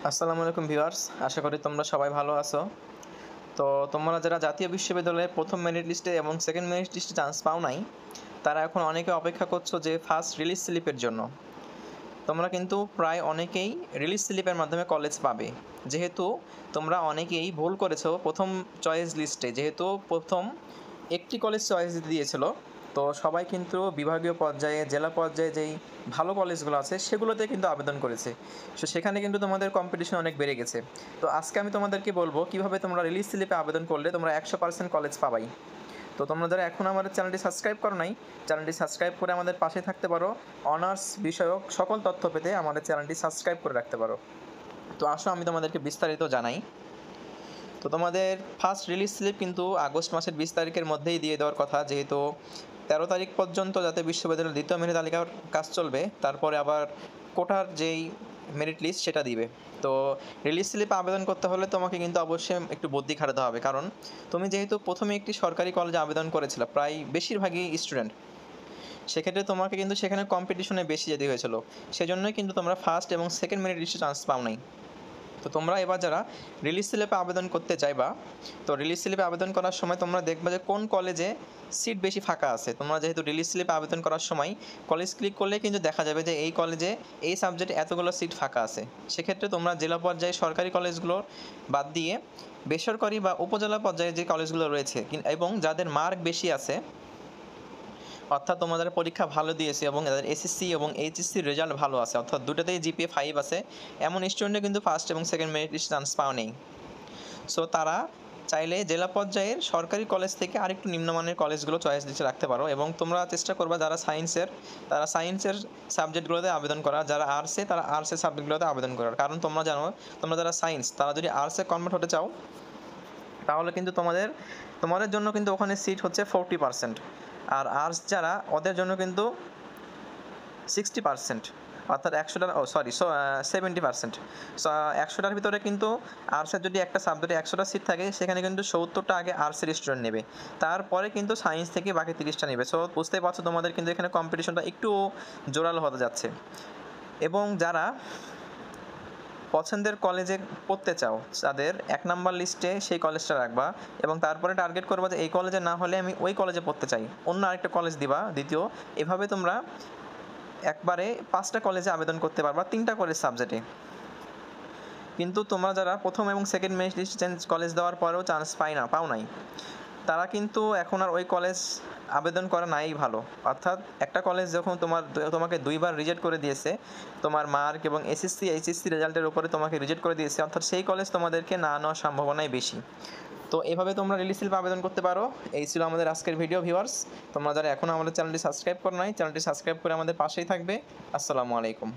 আসসালামু আলাইকুম ভিউয়ার্স, আশা করি তোমরা সবাই ভালো আছো। তো তোমরা যারা জাতীয় বিশ্ববিদ্যালয়ে প্রথম মেরিট লিস্টে এবং সেকেন্ড মেরিট লিস্টে চান্স পাও নাই, তারা এখন অনেকে অপেক্ষা করছো যে ফার্স্ট রিলিজ স্লিপের জন্য। তোমরা কিন্তু প্রায় অনেকেই রিলিজ স্লিপের মাধ্যমে কলেজ পাবে, যেহেতু তোমরা অনেকেই ভুল করেছো প্রথম চয়েস লিস্টে, যেহেতু প্রথম একটি কলেজ চয়েস দিয়েছিল। তো সবাই কিন্তু বিভাগীয় পর্যায়ে, জেলা পর্যায়ে যেই ভালো কলেজগুলো আছে সেগুলোতে কিন্তু আবেদন করেছে। সো সেখানে কিন্তু তোমাদের কম্পিটিশন অনেক বেড়ে গেছে। তো আজকে আমি তোমাদেরকে বলবো কীভাবে তোমরা রিলিজ স্লিপে আবেদন করলে তোমরা 100% কলেজ পাবাই। তো তোমরা যারা এখন আমাদের চ্যানেলটি সাবস্ক্রাইব করো নাই, চ্যানেলটি সাবস্ক্রাইব করে আমাদের পাশে থাকতে পারো। অনার্স বিষয়ক সকল তথ্য পেতে আমাদের চ্যানেলটি সাবস্ক্রাইব করে রাখতে পারো। তো আসো আমি তোমাদেরকে বিস্তারিত জানাই। তো তোমাদের ফার্স্ট রিলিজ স্লিপ কিন্তু আগস্ট মাসের 20 তারিখের মধ্যেই দিয়ে দেওয়ার কথা, যেহেতু 13 তারিখ পর্যন্ত যাতে বিশ্ববিদ্যালয়ের দ্বিতীয় মেরিট তালিকার কাজ চলবে, তারপরে আবার কোটার যেই মেরিট লিস্ট সেটা দিবে। তো রিলিজ স্লিপে আবেদন করতে হলে তোমাকে কিন্তু অবশ্যই একটু বুদ্ধি খাটাতে হবে, কারণ তুমি যেহেতু প্রথমে একটি সরকারি কলেজে আবেদন করেছিলে, প্রায় বেশিরভাগই স্টুডেন্ট, সেক্ষেত্রে তোমাকে কিন্তু সেখানে কম্পিটিশনে বেশি যেতে হয়েছিল। সেজন্যই কিন্তু তোমরা ফার্স্ট এবং সেকেন্ড মেরিট লিস্টে চান্স পাও নাই। তো তোমরা এবার যারা রিলিজ স্লিপে আবেদন করতে চাইবা, তো রিলিজ স্লিপে আবেদন করার সময় তোমরা দেখবা যে কোন কলেজে সিট বেশি ফাঁকা আছে। তোমরা যেহেতু রিলিজ স্লিপে আবেদন করার সময় কলেজ ক্লিক করলে কিন্তু দেখা যাবে যে এই কলেজে এই সাবজেক্টে এতগুলো সিট ফাঁকা আছে। সেক্ষেত্রে তোমরা জেলা পর্যায়ে সরকারি কলেজগুলো বাদ দিয়ে বেসরকারি বা উপজেলা পর্যায়ে যে কলেজগুলো রয়েছে এবং যাদের মার্ক বেশি আছে, অর্থাৎ তোমাদের পরীক্ষা ভালো দিয়েছে এবং তাদের এসএসসি এবং এইচএসসির রেজাল্ট ভালো আছে, অর্থাৎ দুটোতেই জিপিএ 5 আছে, এমন স্টুডেন্টরা কিন্তু ফার্স্ট এবং সেকেন্ড মেরিট লিস্টে চান্স পাও নেই। সো তারা চাইলে জেলা পর্যায়ের সরকারি কলেজ থেকে আরেকটু নিম্নমানের কলেজগুলো চয়েস লিস্টে রাখতে পারো। এবং তোমরা চেষ্টা করবা যারা তারা সায়েন্সের সাবজেক্টগুলোতে আবেদন করা, যারা আর্টসে তারা আর্টসের সাবজেক্টগুলোতে আবেদন করার। কারণ তোমরা জানো, তোমরা যারা সায়েন্স তারা যদি আর্টসে কনভার্ট হতে চাও, তাহলে কিন্তু তোমাদের জন্য কিন্তু ওখানে সিট হচ্ছে 40%, আর আর্টস যারা ওদের জন্য কিন্তু 60%, অর্থাৎ 70%। সো 100টার ভিতরে কিন্তু আর্টসের যদি একটা সাবজেক্টে 100টা সিট থাকে, সেখানে কিন্তু 70টা আগে আর্টসের স্টুডেন্ট নেবে, তারপরে কিন্তু সায়েন্স থেকে বাকি 30টা নেবে। সো বুঝতেই পারছো তোমাদের কিন্তু এখানে কম্পিটিশনটা একটু জোরালো হতে যাচ্ছে। এবং যারা পছন্দের কলেজে পড়তে চাও, তাদের 1 নাম্বার লিস্টে সেই কলেজটা রাখবা এবং তারপরে টার্গেট করবা যে এই কলেজে না হলে আমি ওই কলেজে পড়তে চাই, অন্য আরেকটা কলেজ দিবা দ্বিতীয়। এভাবে তোমরা একবারে 5টা কলেজে আবেদন করতে পারবা, 3টা কলেজ সাবজেক্টে। কিন্তু তোমরা যারা প্রথম এবং সেকেন্ড মেরিট লিস্টে কলেজ দেওয়ার পরেও চান্স পাও নাই, তারা কিন্তু এখন আর ওই কলেজ আবেদন করা নাই ভালো। অর্থাৎ একটা কলেজ যখন তোমাকে 2বার রিজেক্ট করে দিয়েছে, তোমার মার্ক এবং এসএসসি এইচএসসি রেজাল্টের উপরে তোমাকে রিজেক্ট করে দিয়েছে, অর্থাৎ সেই কলেজ তোমাদেরকে না নেওয়ার সম্ভাবনাই বেশি। তো এভাবে তোমরা রিলিজ স্লিপে আবেদন করতে পারো। এই ছিল আমাদের আজকের ভিডিও ভিউয়ার্স। তোমরা যারা এখনও আমাদের চ্যানেলটি সাবস্ক্রাইব করো নাই, চ্যানেলটি সাবস্ক্রাইব করে আমাদের পাশেই থাকবে। আসসালামু আলাইকুম।